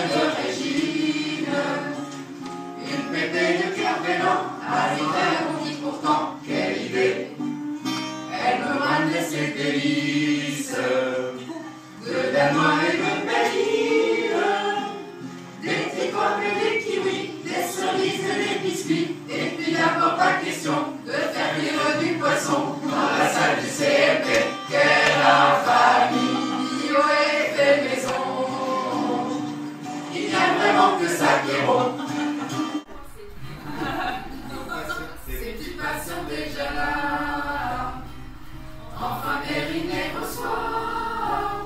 de Régine. Une pépée de cœur vélant, à l'hiver on dit pourtant, quelle idée. Elle me ramenait ses délices, de danois et de péline, des petits pommes et des kiwis, des cerises et des biscuits, et puis d'abord pas question de faire cuire du poisson dans la salle du CMP. Quelle infamie, ouais, fait maison, il n'y a vraiment que ça qui est bon. Ces petites passions déjà là, enfin Perrine les reçoit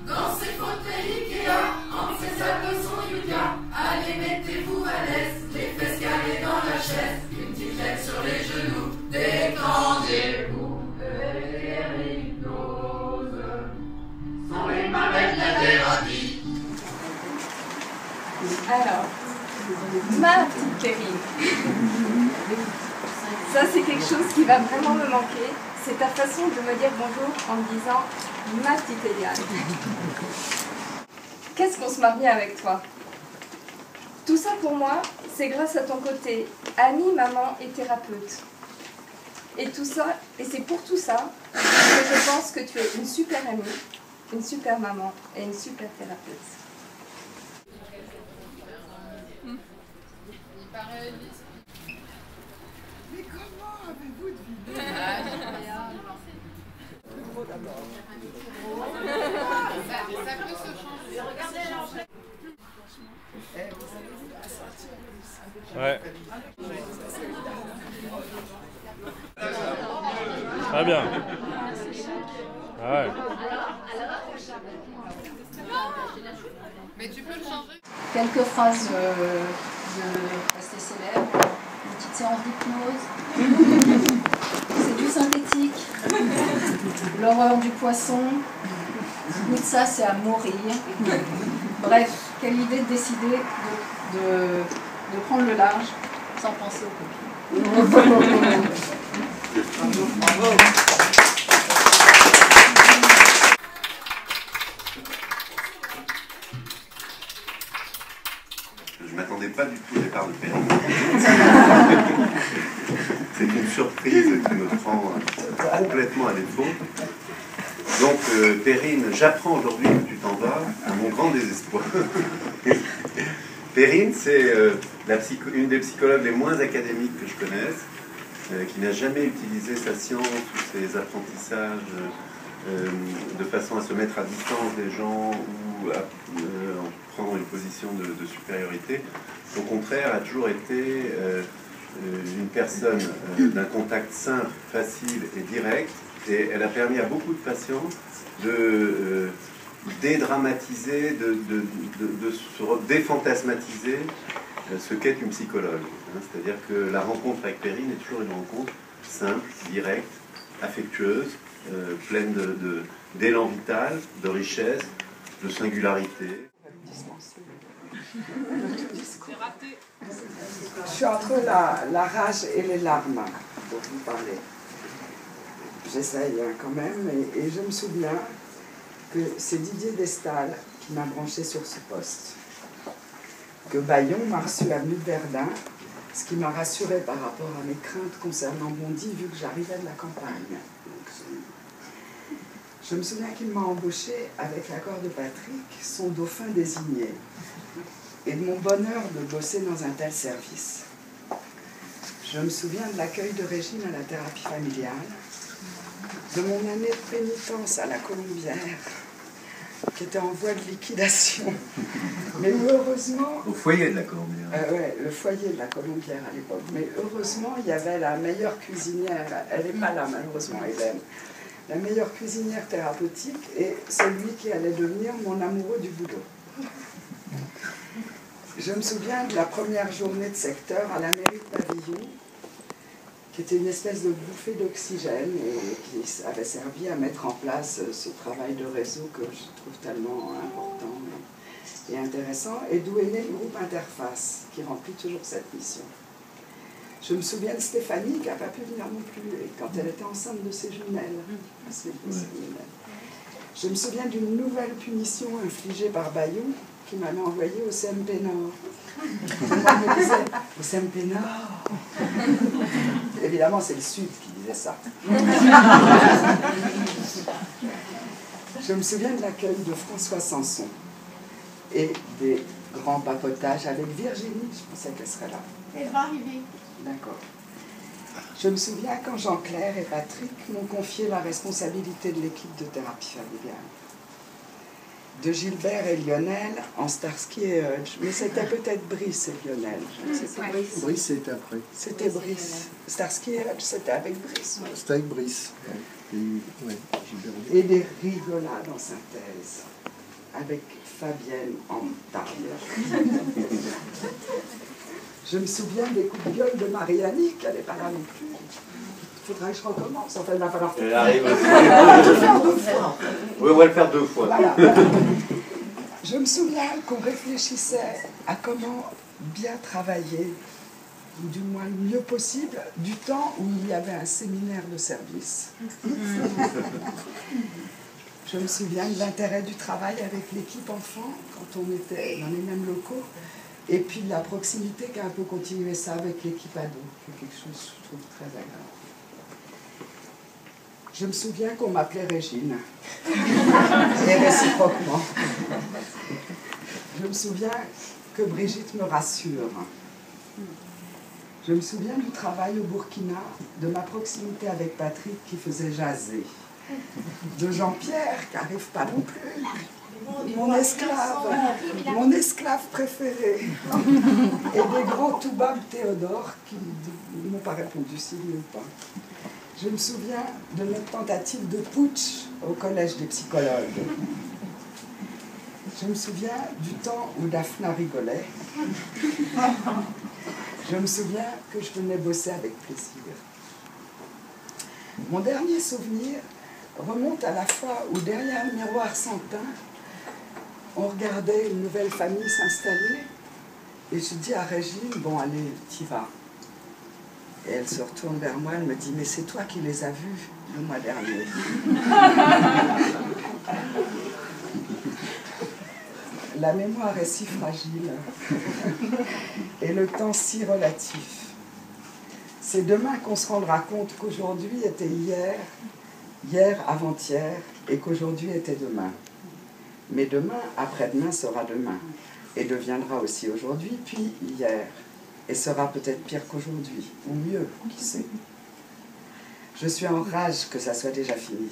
dans ses fauteuils Ikea, entre ses sacs de son Yuka. Allez, mettez-vous à l'aise, les fesses calées dans la chaise, une petite tête sur les genoux, détendez-vous. Et l'hypnose sont les mamettes de la thérapie. Alors, ma petite Perrine, ça c'est quelque chose qui va vraiment me manquer. C'est ta façon de me dire bonjour en me disant ma petite Eliane. Qu'est-ce qu'on se marie avec toi? Tout ça pour moi, c'est grâce à ton côté amie, maman et thérapeute. Et tout ça, et c'est pour tout ça que je pense que tu es une super amie, une super maman et une super thérapeute. Mais comment avez-vous deviné? Ça peut se changer. Regardez Ouais. Très bien. Ah ouais. Mais tu peux le changer. Quelques phrases de rester célèbre, une petite séance d'hypnose. C'est du synthétique. L'horreur du poisson. Tout ça, c'est à mourir. Bref, quelle idée de décider de prendre le large sans penser aux copines. Bravo. Je ne m'attendais pas du tout au départ de Perrine. C'est une surprise qui me prend complètement à défaut. Donc, Perrine, j'apprends aujourd'hui que tu t'en vas, à mon grand désespoir. Perrine, c'est une des psychologues les moins académiques que je connaisse, qui n'a jamais utilisé sa science ou ses apprentissages de façon à se mettre à distance des gens ou à prendre une position de supériorité. Au contraire, a toujours été une personne d'un contact simple, facile et direct, et elle a permis à beaucoup de patients de dédramatiser, de se défantasmatiser ce qu'est une psychologue. C'est-à-dire que la rencontre avec Perrine est toujours une rencontre simple, directe, affectueuse, pleine d'élan vital, de richesse, de singularité. Je suis entre la rage et les larmes dont vous parlez. J'essaye quand même, et je me souviens que c'est Didier Destal qui m'a branché sur ce poste. Que Bayon m'a reçu avenue de Verdun, ce qui m'a rassuré par rapport à mes craintes concernant Bondy, vu que j'arrivais de la campagne. Je me souviens qu'il m'a embauché avec l'accord de Patrick, son dauphin désigné, et de mon bonheur de bosser dans un tel service. Je me souviens de l'accueil de Régine à la thérapie familiale, de mon année de pénitence à la Colombière, qui était en voie de liquidation. Mais heureusement... Au foyer de la Colombière. Ouais, le foyer de la Colombière à l'époque. Mais heureusement, il y avait la meilleure cuisinière, elle n'est pas là malheureusement, Hélène, la meilleure cuisinière thérapeutique et celui qui allait devenir mon amoureux du boulot. Je me souviens de la première journée de secteur à la mairie de Pavillon, qui était une espèce de bouffée d'oxygène et qui avait servi à mettre en place ce travail de réseau que je trouve tellement important et intéressant, et d'où est né le groupe Interface, qui remplit toujours cette mission. Je me souviens de Stéphanie, qui n'a pas pu venir non plus, et quand elle était enceinte de ses jumelles. Je me souviens d'une nouvelle punition infligée par Bayon, qui m'avait envoyé au CMP Nord. Moi, je me disais, au CMP Nord. Évidemment, c'est le Sud qui disait ça. Je me souviens de l'accueil de François Sanson et des grands papotages avec Virginie. Je pensais qu'elle serait là. Elle va arriver. D'accord. Je me souviens quand Jean-Claire et Patrick m'ont confié la responsabilité de l'équipe de thérapie familiale. De Gilbert et Lionel en Starsky et Hutch. Mais c'était peut-être Brice et Lionel. Brice, c'était après. C'était Brice. Starsky et Hutch, c'était avec Brice. Ouais. C'était avec Brice. Et des rigolades en synthèse. Avec Fabienne en taille. Je me souviens des coups de gueule de Marie-Annick, elle n'est pas là non plus. Il faudrait que je recommence. Enfin, il va falloir. Elle arrive aussi. On peut le faire 2 fois. Oui, on va le faire 2 fois. Voilà. Je me souviens qu'on réfléchissait à comment bien travailler, ou du moins le mieux possible, du temps où il y avait un séminaire de service. Je me souviens de l'intérêt du travail avec l'équipe enfant, quand on était dans les mêmes locaux, et puis de la proximité qui a un peu continué ça avec l'équipe ado, qui est quelque chose, je trouve, très agréable. Je me souviens qu'on m'appelait Régine, et réciproquement. Je me souviens que Brigitte me rassure. Je me souviens du travail au Burkina, de ma proximité avec Patrick qui faisait jaser, de Jean-Pierre qui n'arrive pas non plus, mon esclave préféré, et des grands toubabs Théodore qui ne m'ont pas répondu s'ils ne pas. Je me souviens de notre tentative de putsch au collège des psychologues. Je me souviens du temps où Daphna rigolait. Je me souviens que je venais bosser avec plaisir. Mon dernier souvenir remonte à la fois où, derrière le miroir sans teint, on regardait une nouvelle famille s'installer. Et je dis à Régine, bon allez, t'y vas. Et elle se retourne vers moi, elle me dit, mais c'est toi qui les as vus le mois dernier. La mémoire est si fragile et le temps si relatif. C'est demain qu'on se rendra compte qu'aujourd'hui était hier, hier avant-hier, et qu'aujourd'hui était demain. Mais demain, après-demain, sera demain, et deviendra aussi aujourd'hui, puis hier, et sera peut-être pire qu'aujourd'hui, ou mieux, qui sait. Je suis en rage que ça soit déjà fini.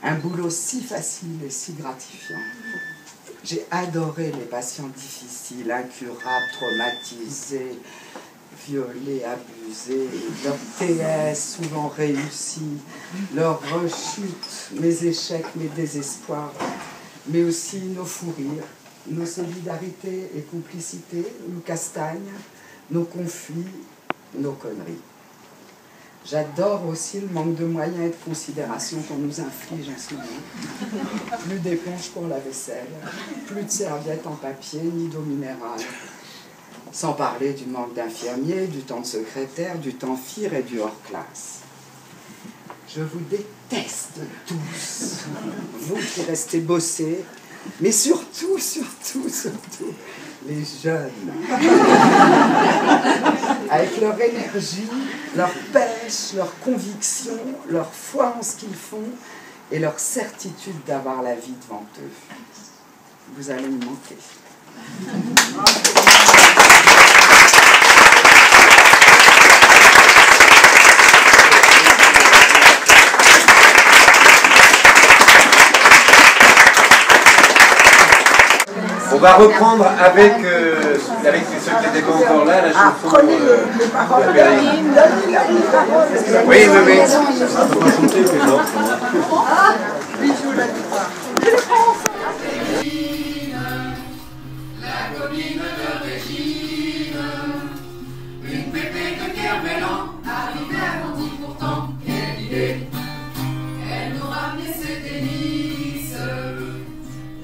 Un boulot si facile et si gratifiant. J'ai adoré les patients difficiles, incurables, traumatisés, violés, abusés, leur TS souvent réussi, leurs rechutes, mes échecs, mes désespoirs, mais aussi nos fous rires, nos solidarités et complicités, nos castagnes, nos conflits, nos conneries. J'adore aussi le manque de moyens et de considération qu'on nous inflige en ce moment. Plus d'éponges pour la vaisselle, plus de serviettes en papier, ni d'eau minérale. Sans parler du manque d'infirmiers, du temps de secrétaire, du temps FIR et du hors-classe. Je vous déteste tous, vous qui restez bosser, mais surtout, les jeunes. Avec leur énergie, leur pêche, leur conviction, leur foi en ce qu'ils font et leur certitude d'avoir la vie devant eux. Vous allez me manquer. On va reprendre avec ceux qui n'étaient pas encore là, la chanson. Prenez les paroles. Oui, oui. La copine de Régine, une pépée de Kerbelan, arrivée on dit pourtant, quelle idée. Elle nous ramenait ses délices,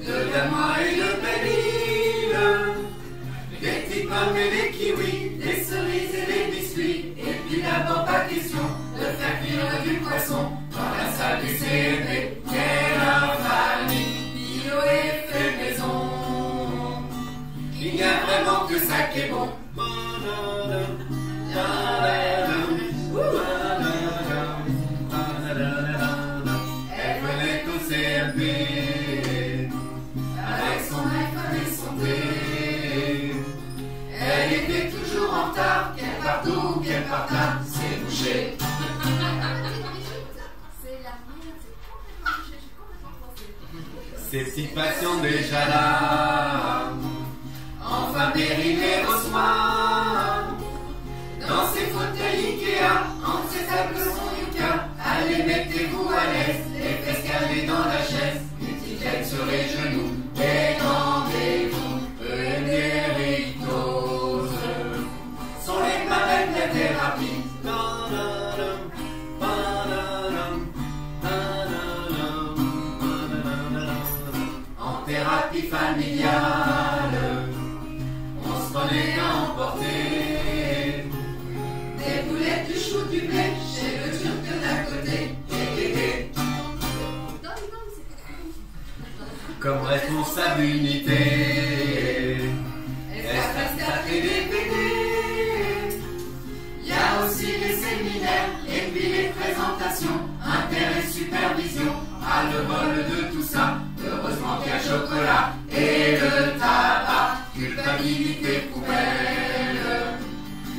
de gamma et de pénile, des petites pommes et des kiwis, des cerises et des biscuits, et puis d'abord pas question de faire cuire du poisson dans la salle du CMP. Quelle infamie, bio et fait maison. tellement que ça qui est bon. Elle venait au CMP avec son iPhone et son thé. Elle était toujours en retard, qu'elle parte où, qu'elle parte là, c'est bouché. Ces petites passions déjà là, enfin périmées au soin. Dans ces fauteuils Ikea, entre ces tables son Yuka. Allez, mettez-vous à l'aise, les fesses calées dans la chaise, une petite tête sur les genoux, détendez-vous, une hypnose sont les barrettes de thérapie. En thérapie familiale, on se connaît à emporter des boulettes, du chou, du blé, chez le turc d'à côté. Comme responsable unité, espace taper des PD. Il y a aussi les séminaires, et puis les présentations, intérêt, supervision, à le bol de tout ça. Heureusement qu'il y a le chocolat et le tabac, culpabilité poubelle.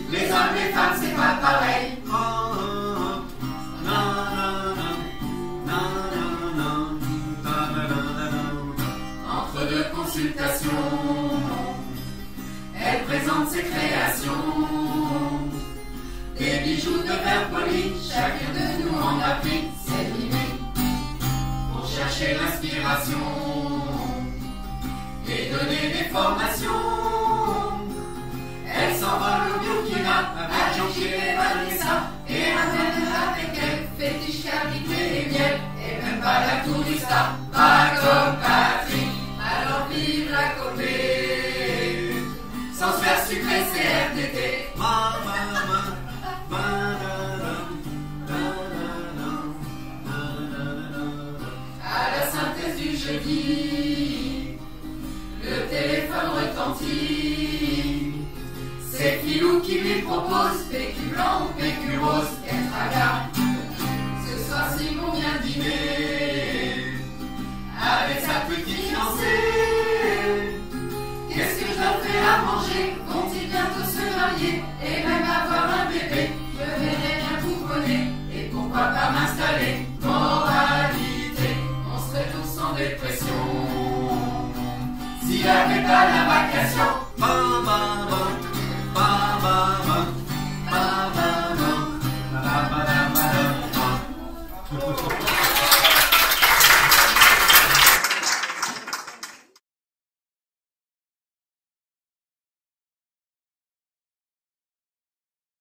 Les hommes, les femmes, c'est pas pareil. Entre deux consultations, elle présente ses créations. Des bijoux de verre poli, chacun de nous en a pris ses limites. Pour chercher l'inspiration et donner des formations. Elle s'envole au Burkina, à Jean-Pierre et Vanessa, et ramène avec elle fétiche, carité et miel, et même pas la tourista, pas comme Patrick, alors vive la copée, sans se faire sucrer CRTT. À la synthèse du jeudi, le téléphone retentit. C'est Philou qui lui propose PQ blanc ou PQ rose, qu'elle tragarde. Ce soir Simon vient dîner avec sa petite fiancée. Qu'est-ce que je leur fais à manger? Vont-ils bientôt se marier? Et même avant